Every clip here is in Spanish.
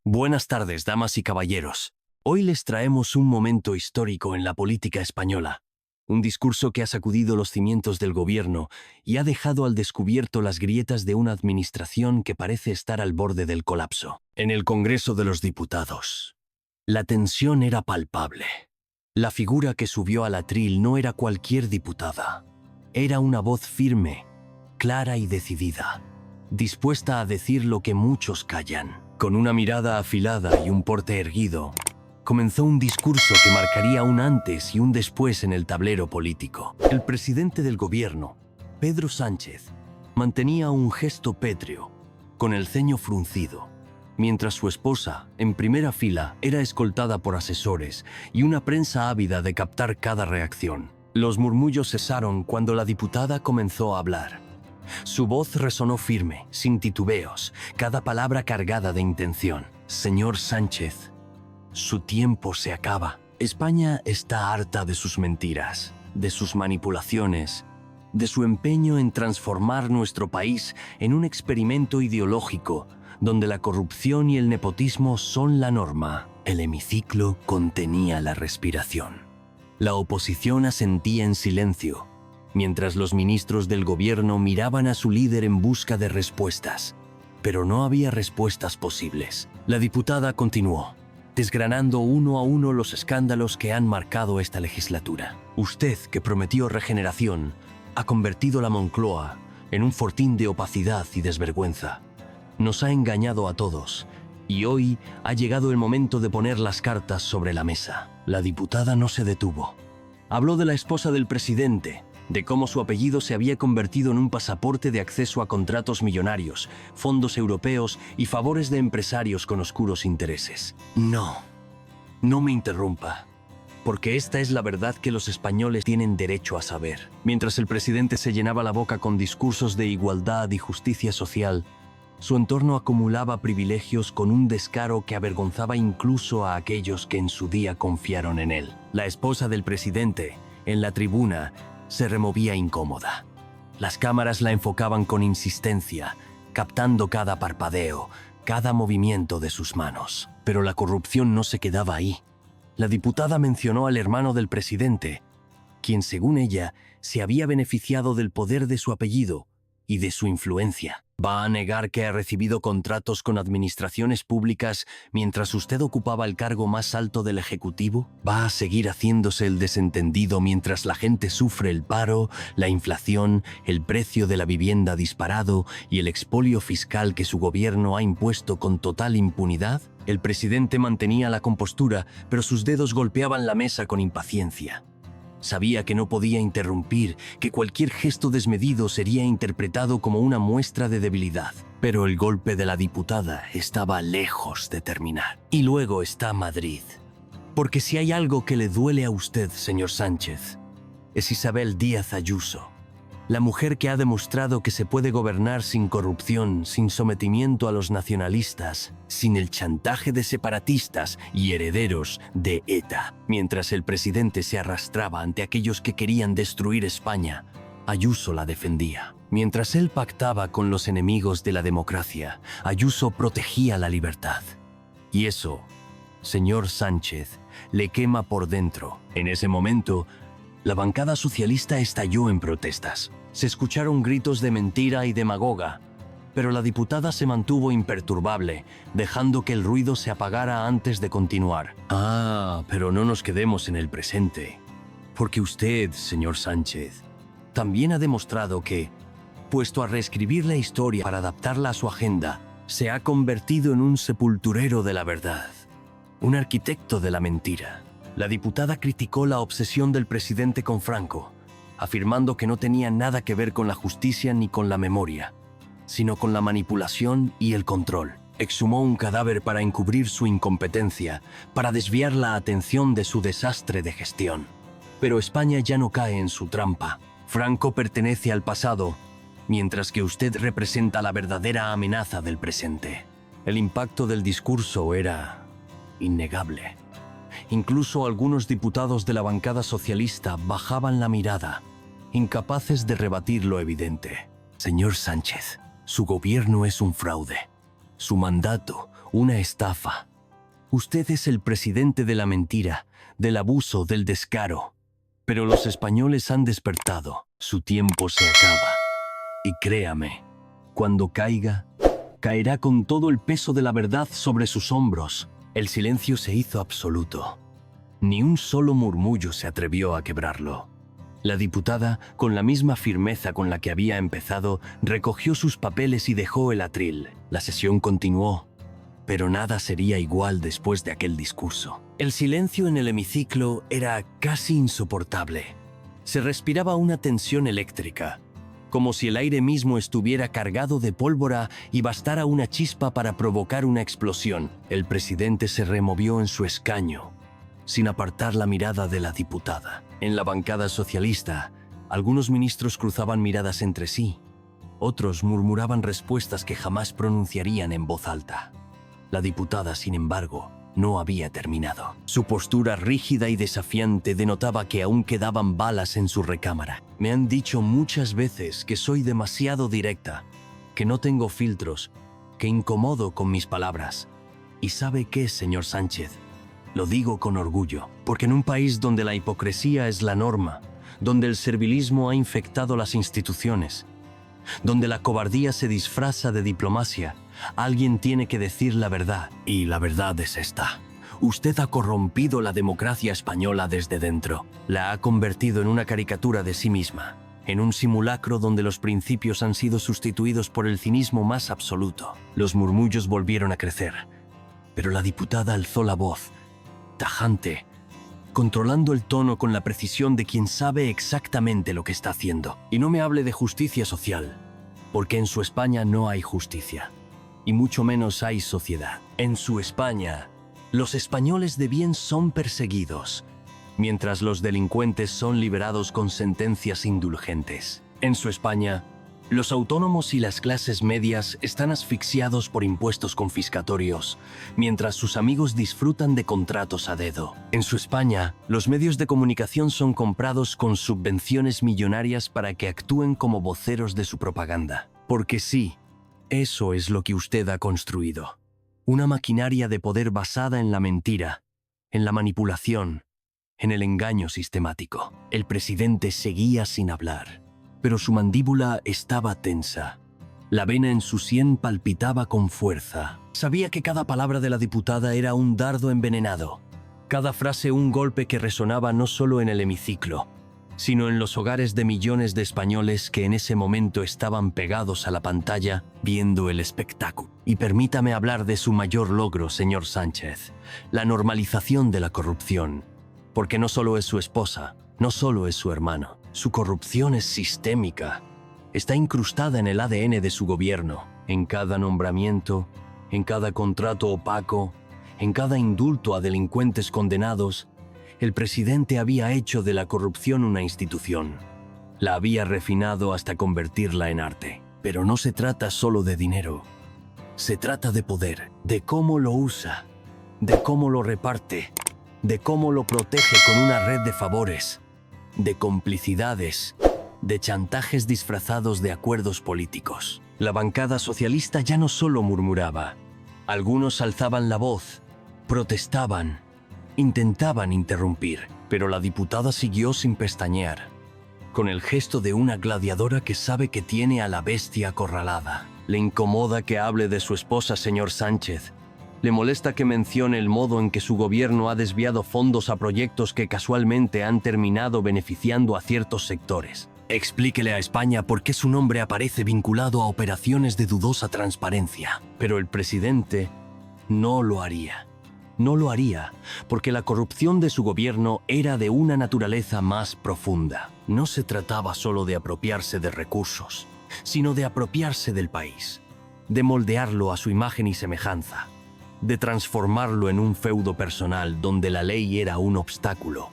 Buenas tardes, damas y caballeros. Hoy les traemos un momento histórico en la política española. Un discurso que ha sacudido los cimientos del gobierno y ha dejado al descubierto las grietas de una administración que parece estar al borde del colapso. En el Congreso de los Diputados, la tensión era palpable. La figura que subió al atril no era cualquier diputada. Era una voz firme, clara y decidida, dispuesta a decir lo que muchos callan. Con una mirada afilada y un porte erguido, comenzó un discurso que marcaría un antes y un después en el tablero político. El presidente del gobierno, Pedro Sánchez, mantenía un gesto pétreo, con el ceño fruncido, mientras su esposa, en primera fila, era escoltada por asesores y una prensa ávida de captar cada reacción. Los murmullos cesaron cuando la diputada comenzó a hablar. Su voz resonó firme, sin titubeos, cada palabra cargada de intención. Señor Sánchez, su tiempo se acaba. España está harta de sus mentiras, de sus manipulaciones, de su empeño en transformar nuestro país en un experimento ideológico donde la corrupción y el nepotismo son la norma. El hemiciclo contenía la respiración. La oposición asentía en silencio, mientras los ministros del gobierno miraban a su líder en busca de respuestas. Pero no había respuestas posibles. La diputada continuó, desgranando uno a uno los escándalos que han marcado esta legislatura. Usted, que prometió regeneración, ha convertido la Moncloa en un fortín de opacidad y desvergüenza. Nos ha engañado a todos, y hoy ha llegado el momento de poner las cartas sobre la mesa. La diputada no se detuvo. Habló de la esposa del presidente, de cómo su apellido se había convertido en un pasaporte de acceso a contratos millonarios, fondos europeos y favores de empresarios con oscuros intereses. No me interrumpa, porque esta es la verdad que los españoles tienen derecho a saber. Mientras el presidente se llenaba la boca con discursos de igualdad y justicia social, su entorno acumulaba privilegios con un descaro que avergonzaba incluso a aquellos que en su día confiaron en él. La esposa del presidente, en la tribuna, se removía incómoda. Las cámaras la enfocaban con insistencia, captando cada parpadeo, cada movimiento de sus manos. Pero la corrupción no se quedaba ahí. La diputada mencionó al hermano del presidente, quien, según ella, se había beneficiado del poder de su apellido y de su influencia. ¿Va a negar que ha recibido contratos con administraciones públicas mientras usted ocupaba el cargo más alto del Ejecutivo? ¿Va a seguir haciéndose el desentendido mientras la gente sufre el paro, la inflación, el precio de la vivienda disparado y el expolio fiscal que su gobierno ha impuesto con total impunidad? El presidente mantenía la compostura, pero sus dedos golpeaban la mesa con impaciencia. Sabía que no podía interrumpir, que cualquier gesto desmedido sería interpretado como una muestra de debilidad. Pero el golpe de la diputada estaba lejos de terminar. Y luego está Madrid. Porque si hay algo que le duele a usted, señor Sánchez, es Isabel Díaz Ayuso, la mujer que ha demostrado que se puede gobernar sin corrupción, sin sometimiento a los nacionalistas, sin el chantaje de separatistas y herederos de ETA. Mientras el presidente se arrastraba ante aquellos que querían destruir España, Ayuso la defendía. Mientras él pactaba con los enemigos de la democracia, Ayuso protegía la libertad. Y eso, señor Sánchez, le quema por dentro. En ese momento, la bancada socialista estalló en protestas. Se escucharon gritos de mentira y demagoga, pero la diputada se mantuvo imperturbable, dejando que el ruido se apagara antes de continuar. Pero no nos quedemos en el presente, porque usted, señor Sánchez, también ha demostrado que, puesto a reescribir la historia para adaptarla a su agenda, se ha convertido en un sepulturero de la verdad, un arquitecto de la mentira. La diputada criticó la obsesión del presidente con Franco, afirmando que no tenía nada que ver con la justicia ni con la memoria, sino con la manipulación y el control. Exhumó un cadáver para encubrir su incompetencia, para desviar la atención de su desastre de gestión. Pero España ya no cae en su trampa. Franco pertenece al pasado, mientras que usted representa la verdadera amenaza del presente. El impacto del discurso era innegable. Incluso algunos diputados de la bancada socialista bajaban la mirada, incapaces de rebatir lo evidente. Señor Sánchez, su gobierno es un fraude. Su mandato, una estafa. Usted es el presidente de la mentira, del abuso, del descaro. Pero los españoles han despertado. Su tiempo se acaba. Y créame, cuando caiga, caerá con todo el peso de la verdad sobre sus hombros. El silencio se hizo absoluto. Ni un solo murmullo se atrevió a quebrarlo. La diputada, con la misma firmeza con la que había empezado, recogió sus papeles y dejó el atril. La sesión continuó, pero nada sería igual después de aquel discurso. El silencio en el hemiciclo era casi insoportable. Se respiraba una tensión eléctrica, como si el aire mismo estuviera cargado de pólvora y bastara una chispa para provocar una explosión. El presidente se removió en su escaño, sin apartar la mirada de la diputada. En la bancada socialista, algunos ministros cruzaban miradas entre sí. Otros murmuraban respuestas que jamás pronunciarían en voz alta. La diputada, sin embargo, no había terminado. Su postura rígida y desafiante denotaba que aún quedaban balas en su recámara. Me han dicho muchas veces que soy demasiado directa, que no tengo filtros, que incomodo con mis palabras. ¿Y sabe qué, señor Sánchez? Lo digo con orgullo, porque en un país donde la hipocresía es la norma, donde el servilismo ha infectado las instituciones, donde la cobardía se disfraza de diplomacia, alguien tiene que decir la verdad. Y la verdad es esta. Usted ha corrompido la democracia española desde dentro. La ha convertido en una caricatura de sí misma, en un simulacro donde los principios han sido sustituidos por el cinismo más absoluto. Los murmullos volvieron a crecer, pero la diputada alzó la voz, tajante, controlando el tono con la precisión de quien sabe exactamente lo que está haciendo. Y no me hable de justicia social, porque en su España no hay justicia, y mucho menos hay sociedad. En su España, los españoles de bien son perseguidos, mientras los delincuentes son liberados con sentencias indulgentes. En su España, los autónomos y las clases medias están asfixiados por impuestos confiscatorios, mientras sus amigos disfrutan de contratos a dedo. En su España, los medios de comunicación son comprados con subvenciones millonarias para que actúen como voceros de su propaganda. Porque sí, eso es lo que usted ha construido. Una maquinaria de poder basada en la mentira, en la manipulación, en el engaño sistemático. El presidente seguía sin hablar, pero su mandíbula estaba tensa. La vena en su sien palpitaba con fuerza. Sabía que cada palabra de la diputada era un dardo envenenado, cada frase un golpe que resonaba no solo en el hemiciclo, sino en los hogares de millones de españoles que en ese momento estaban pegados a la pantalla viendo el espectáculo. Y permítame hablar de su mayor logro, señor Sánchez, la normalización de la corrupción, porque no solo es su esposa, no solo es su hermano. Su corrupción es sistémica. Está incrustada en el ADN de su gobierno, en cada nombramiento, en cada contrato opaco, en cada indulto a delincuentes condenados. El presidente había hecho de la corrupción una institución. La había refinado hasta convertirla en arte. Pero no se trata solo de dinero. Se trata de poder, de cómo lo usa, de cómo lo reparte, de cómo lo protege con una red de favores, de complicidades, de chantajes disfrazados de acuerdos políticos. La bancada socialista ya no solo murmuraba. Algunos alzaban la voz, protestaban, intentaban interrumpir, pero la diputada siguió sin pestañear, con el gesto de una gladiadora que sabe que tiene a la bestia acorralada. Le incomoda que hable de su esposa, señor Sánchez. Le molesta que mencione el modo en que su gobierno ha desviado fondos a proyectos que casualmente han terminado beneficiando a ciertos sectores. Explíquele a España por qué su nombre aparece vinculado a operaciones de dudosa transparencia. Pero el presidente no lo haría. No lo haría, porque la corrupción de su gobierno era de una naturaleza más profunda. No se trataba solo de apropiarse de recursos, sino de apropiarse del país, de moldearlo a su imagen y semejanza, de transformarlo en un feudo personal donde la ley era un obstáculo,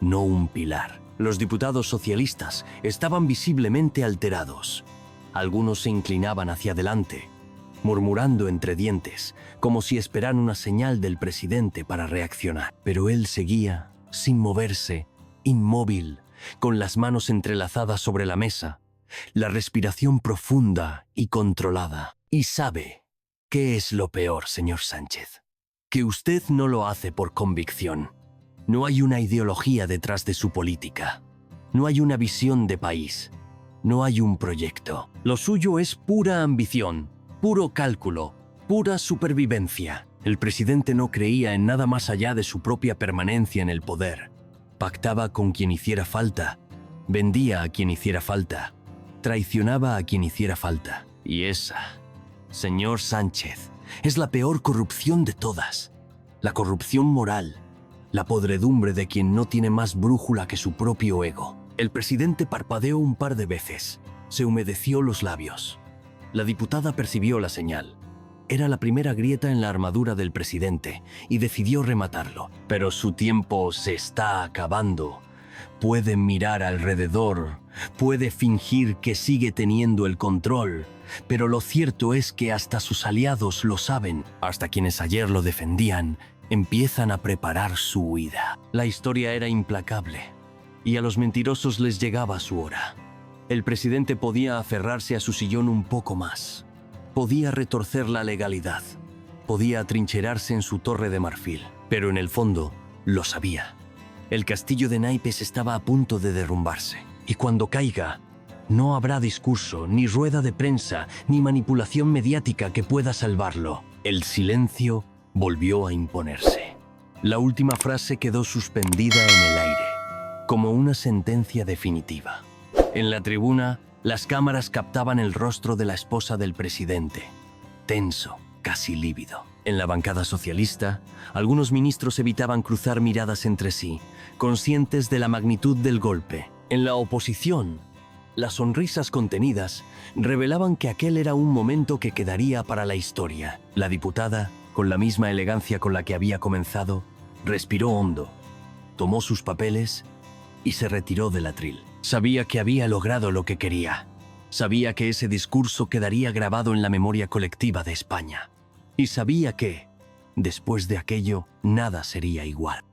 no un pilar. Los diputados socialistas estaban visiblemente alterados. Algunos se inclinaban hacia adelante, murmurando entre dientes, como si esperaran una señal del presidente para reaccionar. Pero él seguía, sin moverse, inmóvil, con las manos entrelazadas sobre la mesa, la respiración profunda y controlada. Y sabe ¿Qué es lo peor, señor Sánchez? Que usted no lo hace por convicción. No hay una ideología detrás de su política. No hay una visión de país. No hay un proyecto. Lo suyo es pura ambición, puro cálculo, pura supervivencia. El presidente no creía en nada más allá de su propia permanencia en el poder. Pactaba con quien hiciera falta, vendía a quien hiciera falta, traicionaba a quien hiciera falta. Y esa, señor Sánchez, es la peor corrupción de todas. La corrupción moral, la podredumbre de quien no tiene más brújula que su propio ego. El presidente parpadeó un par de veces, se humedeció los labios. La diputada percibió la señal. Era la primera grieta en la armadura del presidente y decidió rematarlo. Pero su tiempo se está acabando. Puede mirar alrededor, puede fingir que sigue teniendo el control, pero lo cierto es que hasta sus aliados lo saben, hasta quienes ayer lo defendían, empiezan a preparar su huida. La historia era implacable y a los mentirosos les llegaba su hora. El presidente podía aferrarse a su sillón un poco más. Podía retorcer la legalidad. Podía atrincherarse en su torre de marfil. Pero en el fondo, lo sabía. El castillo de naipes estaba a punto de derrumbarse. Y cuando caiga, no habrá discurso, ni rueda de prensa, ni manipulación mediática que pueda salvarlo. El silencio volvió a imponerse. La última frase quedó suspendida en el aire, como una sentencia definitiva. En la tribuna, las cámaras captaban el rostro de la esposa del presidente, tenso, casi lívido. En la bancada socialista, algunos ministros evitaban cruzar miradas entre sí, conscientes de la magnitud del golpe. En la oposición, las sonrisas contenidas revelaban que aquel era un momento que quedaría para la historia. La diputada, con la misma elegancia con la que había comenzado, respiró hondo, tomó sus papeles y se retiró del atril. Sabía que había logrado lo que quería. Sabía que ese discurso quedaría grabado en la memoria colectiva de España. Y sabía que, después de aquello, nada sería igual.